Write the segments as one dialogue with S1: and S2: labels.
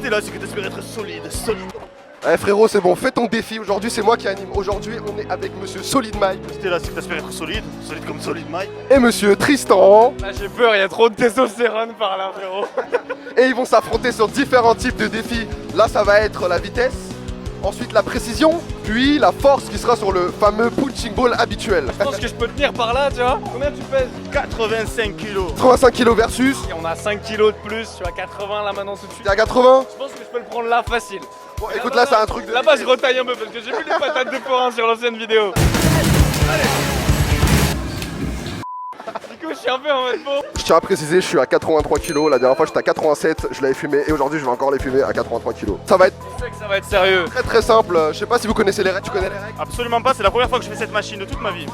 S1: t'es là, c'est que t'espères être solide.
S2: Eh frérot, c'est bon, fais ton défi. Aujourd'hui, c'est moi qui anime. Aujourd'hui, on est avec monsieur Solid Mike.
S1: Si t'es là, c'est que t'espères être solide comme Solid Mike.
S2: Et monsieur Tristan.
S3: Là j'ai peur, il y a trop de testostérone par là frérot.
S2: Et ils vont s'affronter sur différents types de défis. Là, ça va être la vitesse, ensuite la précision, puis la force qui sera sur le fameux punching ball habituel.
S3: Je pense que je peux tenir par là, tu vois. Combien tu pèses?
S1: 85 kilos.
S2: 85 kg versus.
S3: Et on a 5 kilos de plus, je suis à 80 là maintenant tout de suite.
S2: T'es à 80.
S3: Je pense que je peux le prendre là facile.
S2: Bon, écoute, là, c'est un truc de.
S3: Là-bas je retaille un peu parce que j'ai vu les patates de forain sur l'ancienne vidéo. Du coup je suis un peu en mode bon.
S2: Je tiens à préciser, je suis à 83 kg. La dernière fois, j'étais à 87. Je l'avais fumé. Et aujourd'hui, je vais encore les fumer à 83 kg. Ça va être
S3: Je sais que ça va être sérieux.
S2: très très simple. Je sais pas si vous connaissez les règles. Tu connais les règles?
S1: Absolument pas, c'est la première fois que je fais cette machine de toute ma vie.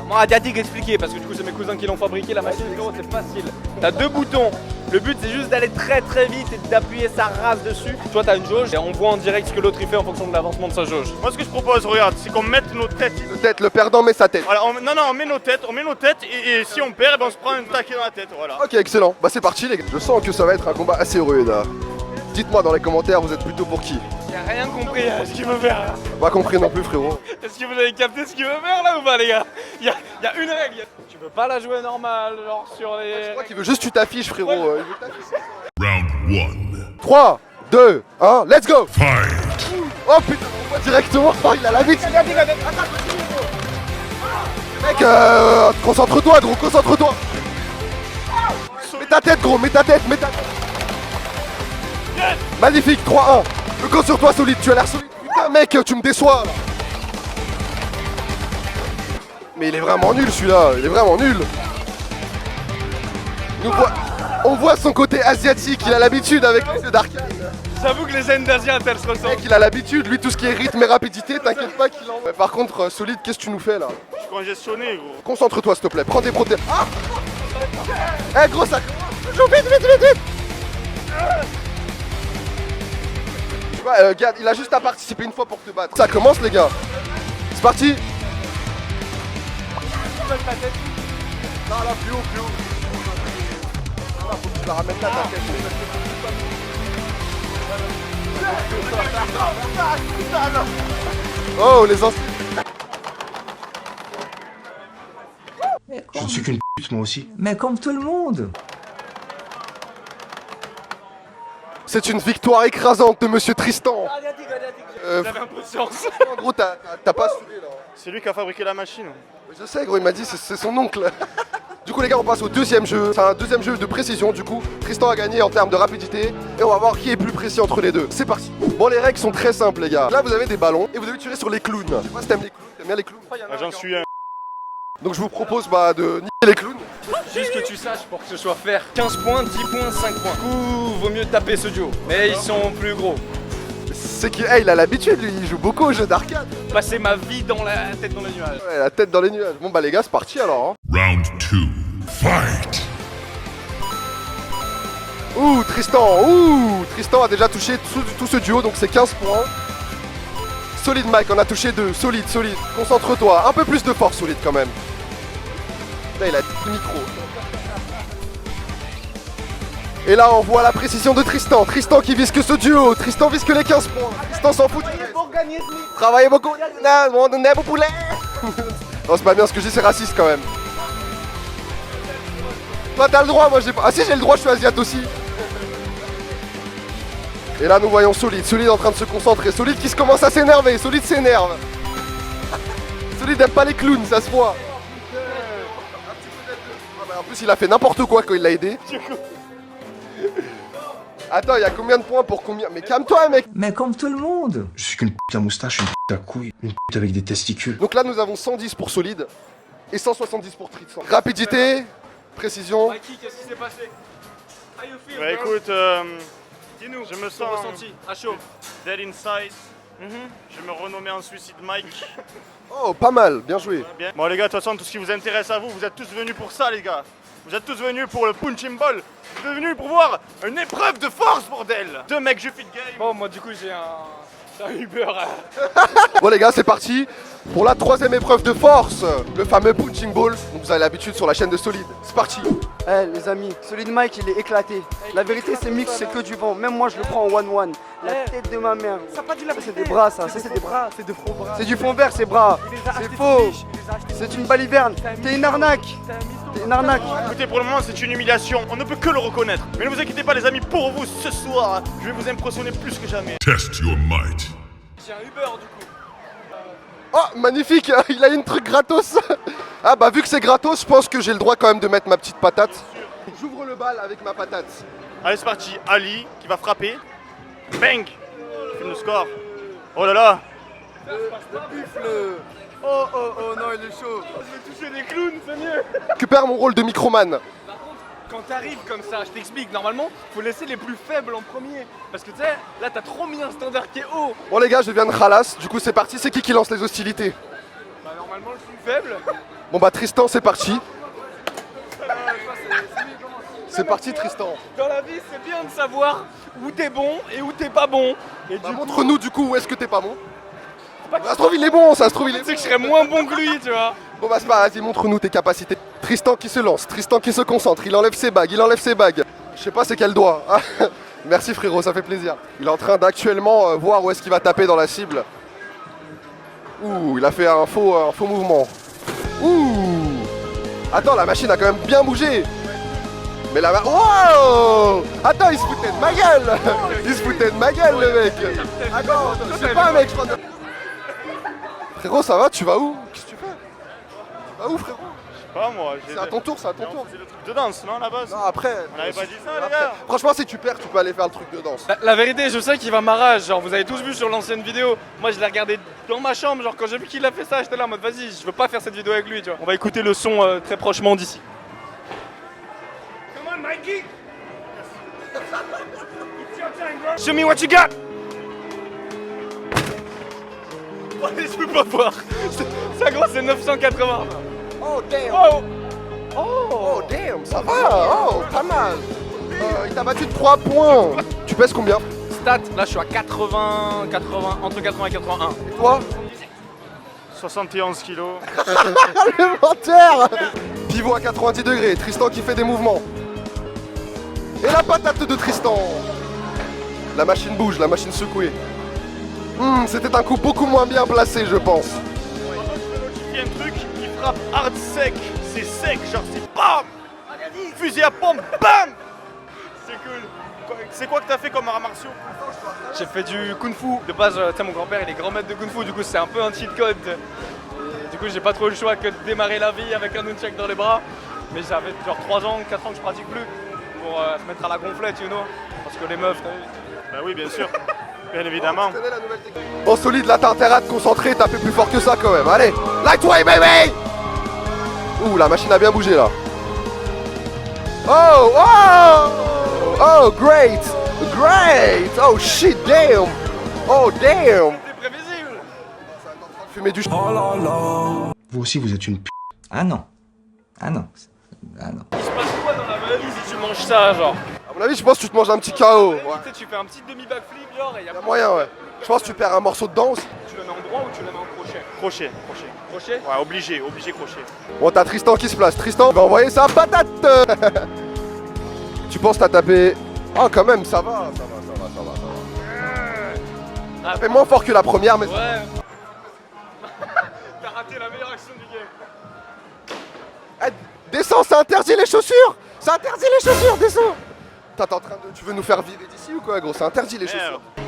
S3: Moi asiatique expliqué parce que du coup c'est mes cousins qui l'ont fabriqué. La machine frérot c'est facile. T'as deux boutons. Le but c'est juste d'aller très très vite et d'appuyer sa race dessus. Toi t'as une jauge et on voit en direct ce que l'autre il fait en fonction de l'avancement de sa jauge.
S1: Moi, ce que je propose, regarde, c'est qu'on mette nos têtes.
S2: Le perdant met sa tête.
S1: Voilà, on met nos têtes, et si on perd, eh ben, on se prend un taquet dans la tête, voilà.
S2: Ok, excellent. Bah, c'est parti, les gars. Je sens que ça va être un combat assez rude. Dites-moi dans les commentaires, vous êtes plutôt pour qui?
S3: J'ai rien compris à ce qu'il veut faire là.
S2: Pas compris non plus, frérot.
S3: Est-ce que vous avez capté ce qu'il veut faire là ou pas les gars? Il y a une règle. Tu peux pas la jouer normale, genre sur les...
S2: Je crois qu'il veut juste que tu t'affiches, frérot. Il veut t'afficher.
S4: Round 1.
S2: 3, 2, 1, let's go!
S4: Fight.
S2: Oh putain, on voit directement. Oh, il a la vite. Mec, concentre-toi, gros, concentre-toi. Mets ta tête, gros, mets ta tête. Magnifique, 3-1. Je compte sur toi, solide, tu as l'air solide. Putain, mec, tu me déçois. Là. Mais il est vraiment nul, celui-là. Il est vraiment nul. On voit son côté asiatique. Il a l'habitude avec les jeux d'arcade.
S3: J'avoue que les haines d'Asiat elles se ressentent.
S2: Mec, il a l'habitude. Lui, tout ce qui est rythme et rapidité, t'inquiète pas qu'il en... Mais par contre, solide, qu'est-ce que tu nous fais, là?
S1: Je suis congestionné, gros.
S2: Concentre-toi, s'il te plaît. Prends tes protéines. Ah! Eh, gros, ça... Joue vite. Tu vois, regarde, il a juste à participer une fois pour te battre. Ça commence, les gars. C'est parti. Non, là, plus haut. Là, faut que tu la ramènes là, ta tête. Oh, les anciens.
S5: Je ne suis qu'une pute, moi aussi.
S6: Mais comme tout le monde.
S2: C'est une victoire écrasante de Monsieur Tristan.
S3: J'avais un peu de chance.
S2: En gros, t'as pas saoulé, là.
S1: C'est lui qui a fabriqué la machine.
S2: Je sais, gros, il m'a dit, c'est son oncle. Du coup, les gars, on passe au deuxième jeu. C'est un deuxième jeu de précision, du coup. Tristan a gagné en termes de rapidité. Et on va voir qui est plus précis entre les deux. C'est parti. Bon, les règles sont très simples, les gars. Là, vous avez des ballons et vous devez tirer sur les clowns. Je sais pas si t'aimes les clowns. T'aimes bien les clowns?
S1: Ah, j'en suis un.
S2: Donc, je vous propose de niquer les clowns.
S3: Juste que tu saches pour que ce soit fair. 15 points, 10 points, 5 points. Du coup, vaut mieux taper ce duo. Mais ils sont plus gros.
S2: C'est qu'il il a l'habitude, lui. Il joue beaucoup aux jeux d'arcade.
S3: Passer ma vie dans la tête dans les nuages.
S2: Ouais, la tête dans les nuages. Bon, bah, les gars, c'est parti alors. Hein.
S4: Round 2. Fight.
S2: Ouh, Tristan a déjà touché tout ce duo, donc c'est 15 points. Solide Mike, on a touché 2. Solide. Concentre-toi. Un peu plus de force, solide quand même. Là, il a le micro. Et là, on voit la précision de Tristan. Tristan qui vise que ce duo. Tristan vise que les 15 points. Tristan s'en fout. Travaillez beaucoup. Non, c'est pas bien ce que je dis, c'est raciste quand même. Toi, t'as le droit, moi j'ai pas. Ah si, j'ai le droit, je suis asiate aussi. Et là, nous voyons Solide en train de se concentrer. Solide qui se commence à s'énerver. Solide s'énerve. Solide aime pas les clowns, ça se voit. En plus, il a fait n'importe quoi quand il l'a aidé. Attends, il y a combien de points pour combien? Mais calme-toi, mec.
S6: Mais comme tout le monde.
S5: Je suis qu'une pute à moustache, une pute à couilles, une pute avec des testicules.
S2: Donc là, nous avons 110 pour Solide et 170 pour Tristan. Rapidité, précision.
S3: Mikey, qu'est-ce qui s'est passé? How you feel,
S1: Bah
S3: bro?
S1: écoute,
S3: Dis-nous,
S1: je me
S3: ton
S1: sens
S3: ressenti, à chaud.
S1: dead inside. Je me renommais en Suicide Mike.
S2: Oh, pas mal, bien joué.
S1: Bien. Bon les gars, de toute façon, tout ce qui vous intéresse à vous, vous êtes tous venus pour ça les gars. Vous êtes tous venus pour le punching ball. Vous êtes venus pour voir une épreuve de force, bordel. Deux mecs jeu fit game.
S3: Bon, moi du coup j'ai un Uber.
S2: Bon les gars, c'est parti pour la troisième épreuve de force, le fameux punching ball. Donc vous avez l'habitude sur la chaîne de Solide. C'est parti.
S7: Eh les amis, Solid Mike il est éclaté. La vérité c'est mix, c'est que du vent. Même moi je le prends en 1-1. La tête de ma mère. Ça c'est des bras ça, c'est des bras.
S3: C'est de faux bras.
S7: C'est du fond vert ces bras. C'est faux. C'est une baliverne. T'es une arnaque. T'es une arnaque.
S1: Écoutez, pour le moment, c'est une humiliation. On ne peut que le reconnaître. Mais ne vous inquiétez pas, les amis, pour vous, ce soir, je vais vous impressionner plus que jamais.
S4: Test your might.
S3: J'ai un Uber du coup.
S2: Oh, magnifique, il a une truc gratos. Ah bah vu que c'est gratos, je pense que j'ai le droit quand même de mettre ma petite patate. J'ouvre le bal avec ma patate.
S1: Allez, c'est parti. Ali qui va frapper. Bang. Film le score. Oh là là.
S7: Oh non il est chaud.
S3: Je vais toucher des clowns, c'est mieux.
S2: Récupère mon rôle de microman.
S3: Par contre, quand t'arrives comme ça, je t'explique, normalement, faut laisser les plus faibles en premier. Parce que tu sais, là t'as trop mis un standard qui est haut.
S2: Bon les gars, je viens de Khalas, du coup c'est parti, c'est qui lance les hostilités?
S3: Bah normalement le plus faible.
S2: Bon bah Tristan, c'est parti. C'est parti Tristan.
S3: Dans la vie, c'est bien de savoir où t'es bon et où t'es pas bon. Et
S2: Bah,
S3: du coup,
S2: montre-nous du coup où est-ce que t'es pas bon. Ça se trouve il est bon, ça se trouve il est
S3: tu sais que je serais moins bon que lui, tu vois.
S2: Bon bah c'est pas, vas-y montre-nous tes capacités. Tristan qui se lance, Tristan qui se concentre, il enlève ses bagues, Je sais pas c'est quel doigt. Ah, merci frérot, ça fait plaisir. Il est en train d'actuellement voir où est-ce qu'il va taper dans la cible. Ouh, il a fait un faux mouvement. Ouh. Attends, la machine a quand même bien bougé. Mais là-bas... Wow. Attends, il se foutait de ma gueule. Il se foutait de ma gueule le mec. Attends, c'est pas un mec, je crois. Frérot, ça va? Tu vas où? Qu'est-ce que tu fais? Tu vas où frérot?
S1: Pas moi.
S2: C'est à ton tour, c'est à ton
S1: Non,
S2: tour.
S1: c'est le truc de danse, non, à la base?
S2: Non, après.
S1: On n'avait pas dit ça, les
S2: après.
S1: gars.
S2: Franchement, si tu perds, tu peux aller faire le truc de danse.
S3: La vérité, je sais qu'il va m'arracher. Genre, vous avez tous vu sur l'ancienne vidéo. Moi, je l'ai regardé dans ma chambre. Genre, quand j'ai vu qu'il a fait ça, j'étais là en mode vas-y, je veux pas faire cette vidéo avec lui, tu vois. On va écouter le son très prochement d'ici. Come on, Mikey! Show me what you got! Oh, je peux pas voir. Ça, gros, c'est 980.
S2: Oh damn!
S3: Oh!
S2: Oh damn, ça va! Oh, pas mal! Il t'a battu de 3 points! Tu pèses combien?
S3: Stat, là, je suis à 80, entre 80 et 81.
S2: Et toi?
S1: 71 kilos.
S2: Le menteur! Pivot à 90 degrés, Tristan qui fait des mouvements. Et la patate de Tristan! La machine bouge, la machine secouée. C'était un coup beaucoup moins bien placé, je pense.
S1: Il y a un truc, il frappe hard sec. C'est sec, genre c'est BAM! Fusil à pompe, BAM! C'est cool. C'est quoi que t'as fait comme arts martiaux?
S3: J'ai fait du kung fu. De base, tu sais, mon grand-père il est grand maître de kung fu, du coup c'est un peu un cheat code. Et du coup, j'ai pas trop le choix que de démarrer la vie avec un nunchak dans les bras. Mais j'avais genre 3 ans, 4 ans que je pratique plus pour se mettre à la gonflette, you know. Parce que les meufs, t'as vu.
S1: Bah oui, bien sûr. Bien évidemment.
S2: Bon, Solide, là t'as intérêt à te concentrer, taper plus fort que ça quand même. Allez, lightweight baby! Ouh, la machine a bien bougé là. Oh, oh! Oh, great! Great! Oh shit, damn! Oh damn!
S3: C'est prévisible.
S2: Fumer du
S5: Vous aussi, vous êtes une p.
S6: Ah non. Ah non. Ah non.
S3: Il se passe quoi dans la vraie vie si tu manges ça, genre?
S2: À mon avis, je pense que tu te manges un petit KO. Ouais.
S3: Tu sais, tu fais un petit demi-backflip, genre, et
S2: Y a moyen, ouais. Je pense que tu perds un morceau de dent aussi.
S3: tu le mets en droit ou tu le mets en crochet?
S1: Crochet.
S3: Crochet?
S1: Ouais, obligé crochet.
S2: Bon, t'as Tristan qui se place. Tristan va envoyer sa patate. Tu penses t'as tapé... Ah, quand même, ça va.
S3: Ah,
S2: Fait moins fort que la première, mais...
S3: ouais. T'as raté la meilleure action du game.
S2: Eh, descends, ça interdit les chaussures. Ça interdit les chaussures, descends. T'es en train de... Tu veux nous faire virer d'ici ou quoi, gros? Ça interdit les chaussures.
S1: La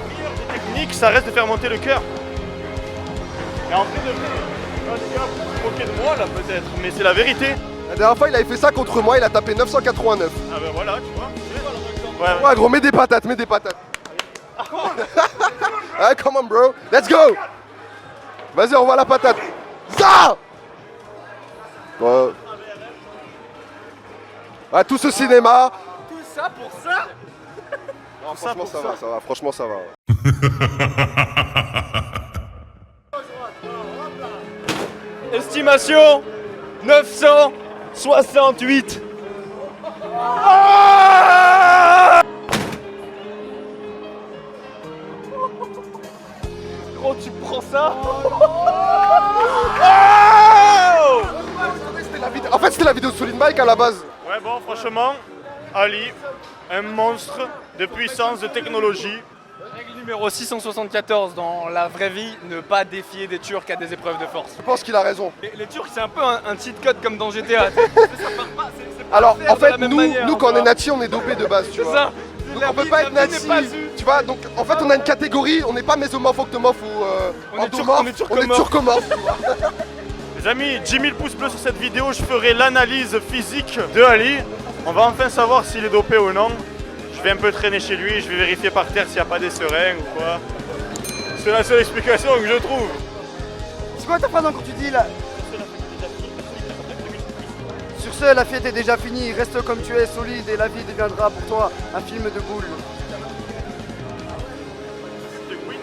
S1: meilleure des techniques, ça reste de faire monter le cœur. Et en fait de vrai, les gars, vous vous moquez de moi là peut-être, mais c'est la vérité.
S2: La dernière fois, il avait fait ça contre moi, il a tapé 989.
S1: Ah ben voilà, tu vois.
S2: Ouais, gros, mets des patates. Ouais, come on, bro. Let's go. Vas-y, on voit la patate. Ça. Ouais. Ouais, tout ce cinéma.
S3: Tout ça pour ça?
S2: Non, franchement, ça va. Franchement, ça va.
S3: Estimation 968. Gros, tu prends ça?
S2: En fait, c'était la vidéo de Solid Mike à la base.
S1: Ouais, bon, franchement, Ali, un monstre de puissance, de technologie.
S3: Règle numéro 674 dans la vraie vie, ne pas défier des Turcs à des épreuves de force.
S2: Je pense qu'il a raison.
S3: Les Turcs, c'est un peu un cheat code comme dans GTA. C'est pas
S2: Alors,
S3: faire
S2: en
S3: de
S2: fait,
S3: la même
S2: nous,
S3: manière,
S2: nous
S3: tu
S2: quand on
S3: vois.
S2: est nati, on est dopé de base, tu
S3: C'est
S2: vois.
S3: ça.
S2: Donc, on peut pas être nati, tu vois. Donc, en fait, on a une catégorie, on n'est pas mésomorphe, octomorphe ou
S3: On est
S2: endomorphe, on est turcomorphe. Tu vois.
S1: Les amis, 10 000 pouces bleus sur cette vidéo, je ferai l'analyse physique de Ali. On va enfin savoir s'il est dopé ou non. Je vais un peu traîner chez lui, je vais vérifier par terre s'il n'y a pas des seringues ou quoi. C'est la seule explication que je trouve.
S7: C'est quoi ta phrase quand tu dis là? Sur ce, la fête est déjà finie, reste comme tu es, solide, et la vie deviendra pour toi un film de boules.
S1: De Gwyn.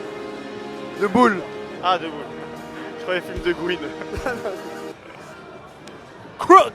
S7: De boules.
S1: Ah, de Gwyn. Je croyais film de Gwyn. Crook.